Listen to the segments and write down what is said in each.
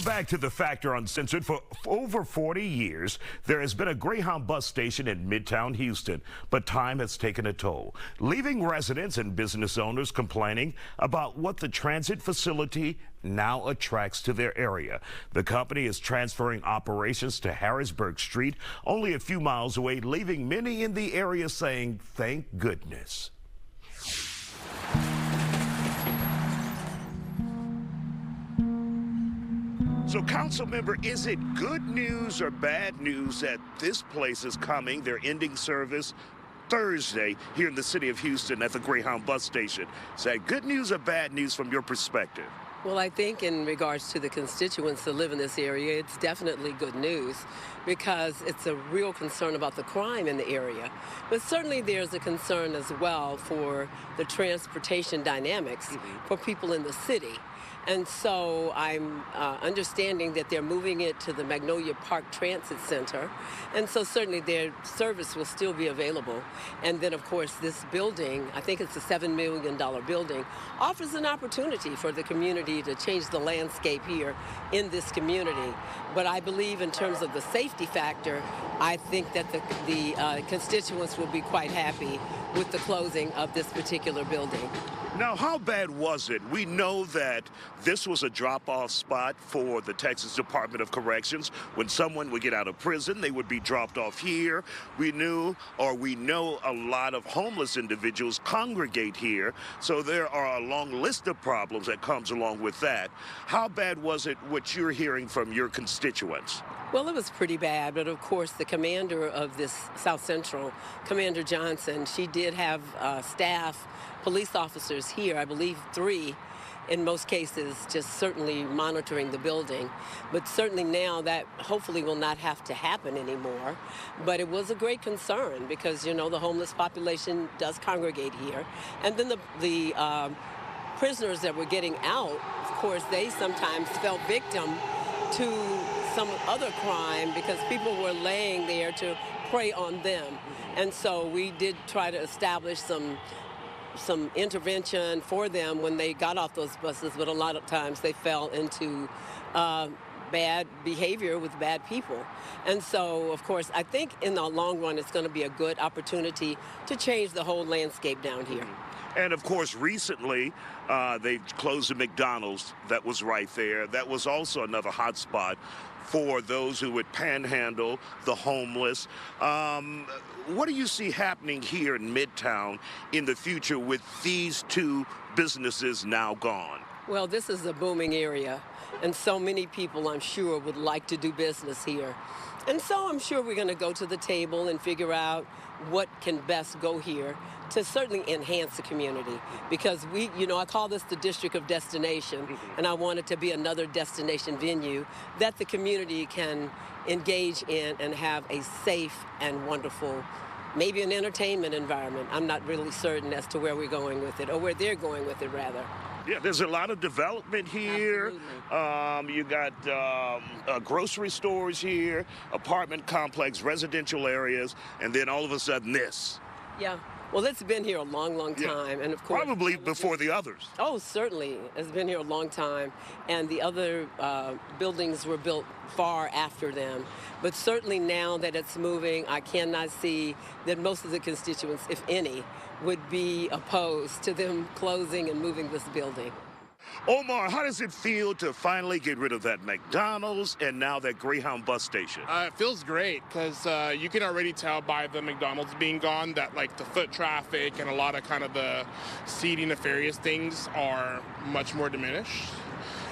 Back to the Factor Uncensored. For over 40 years, there has been a Greyhound bus station in Midtown Houston, but time has taken a toll, leaving residents and business owners complaining about what the transit facility now attracts to their area. The company is transferring operations to Harrisburg Street, only a few miles away, leaving many in the area saying, thank goodness. So, council member, is it good news or bad news that this place is coming? They're ending service Thursday here in the city of Houston at the Greyhound bus station. Is that good news or bad news from your perspective? Well, I think in regards to the constituents that live in this area, it's definitely good news because it's a real concern about the crime in the area. But certainly there's a concern as well for the transportation dynamics for people in the city. And so I'm understanding that they're moving it to the Magnolia Park Transit Center. And so certainly their service will still be available. And then, of course, this building, I think it's a $7 million building, offers an opportunity for the community to change the landscape here in this community. But I believe in terms of the safety factor, I think that the constituents will be quite happy with the closing of this particular building. Now, how bad was it? We know that this was a drop-off spot for the Texas Department of Corrections. When someone would get out of prison, they would be dropped off here. We know a lot of homeless individuals congregate here, so there are a long list of problems that comes along with that. How bad was it, what you're hearing from your constituents? Well, it was pretty bad, but of course the commander of this South Central, Commander Johnson, she did have staff, police officers here, I believe 3 in most cases, just certainly monitoring the building. But certainly now that hopefully will not have to happen anymore. But it was a great concern because, you know, the homeless population does congregate here. And then the prisoners that were getting out, of course, they sometimes fell victim to some other crime because people were laying there to prey on them. And so we did try to establish some intervention for them when they got off those buses, but a lot of times they fell into bad behavior with bad people. And so, of course, I think in the long run it's going to be a good opportunity to change the whole landscape down here. And of course, recently, they closed the McDonald's that was right there. That was also another hot spot for those who would panhandle, the homeless. What do you see happening here in Midtown in the future with these 2 businesses now gone? Well, this is a booming area, and so many people, I'm sure, would like to do business here. And so I'm sure we're going to go to the table and figure out what can best go here to certainly enhance the community. Because I call this the district of destination, and I want it to be another destination venue that the community can engage in and have a safe and wonderful, maybe an entertainment environment. I'm not really certain as to where we're going with it, or where they're going with it, rather. Yeah, there's a lot of development here. You got grocery stores here, apartment complex, residential areas, and then all of a sudden this. Yeah. Well, it's been here a long, long time. Yeah. And of course, probably before the others. Oh, certainly. It's been here a long time. And the other buildings were built far after them. But certainly now that it's moving, I cannot see that most of the constituents, if any, would be opposed to them closing and moving this building. Omar, how does it feel to finally get rid of that McDonald's and now that Greyhound bus station? It feels great because you can already tell by the McDonald's being gone that like the foot traffic and a lot of kind of the seedy nefarious things are much more diminished.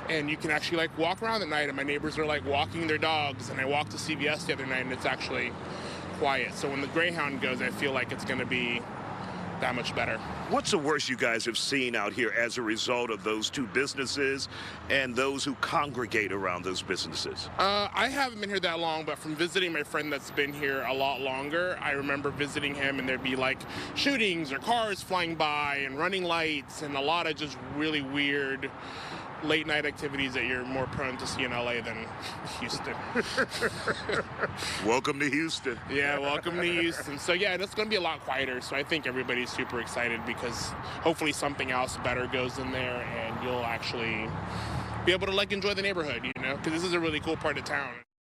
And you can actually like walk around at night, and my neighbors are like walking their dogs, and I walked to CVS the other night and it's actually quiet. So when the Greyhound goes, I feel like it's going to be that much better. What's the worst you guys have seen out here as a result of those 2 businesses and those who congregate around those businesses? I haven't been here that long, but from visiting my friend that's been here a lot longer, I remember visiting him and there'd be like shootings or cars flying by and running lights and a lot of just really weird late night activities that you're more prone to see in LA than Houston. Welcome to Houston. Yeah, welcome to Houston. So yeah, it's going to be a lot quieter. So I think everybody's super excited because hopefully something else better goes in there and you'll actually be able to like enjoy the neighborhood, you know, because this is a really cool part of town.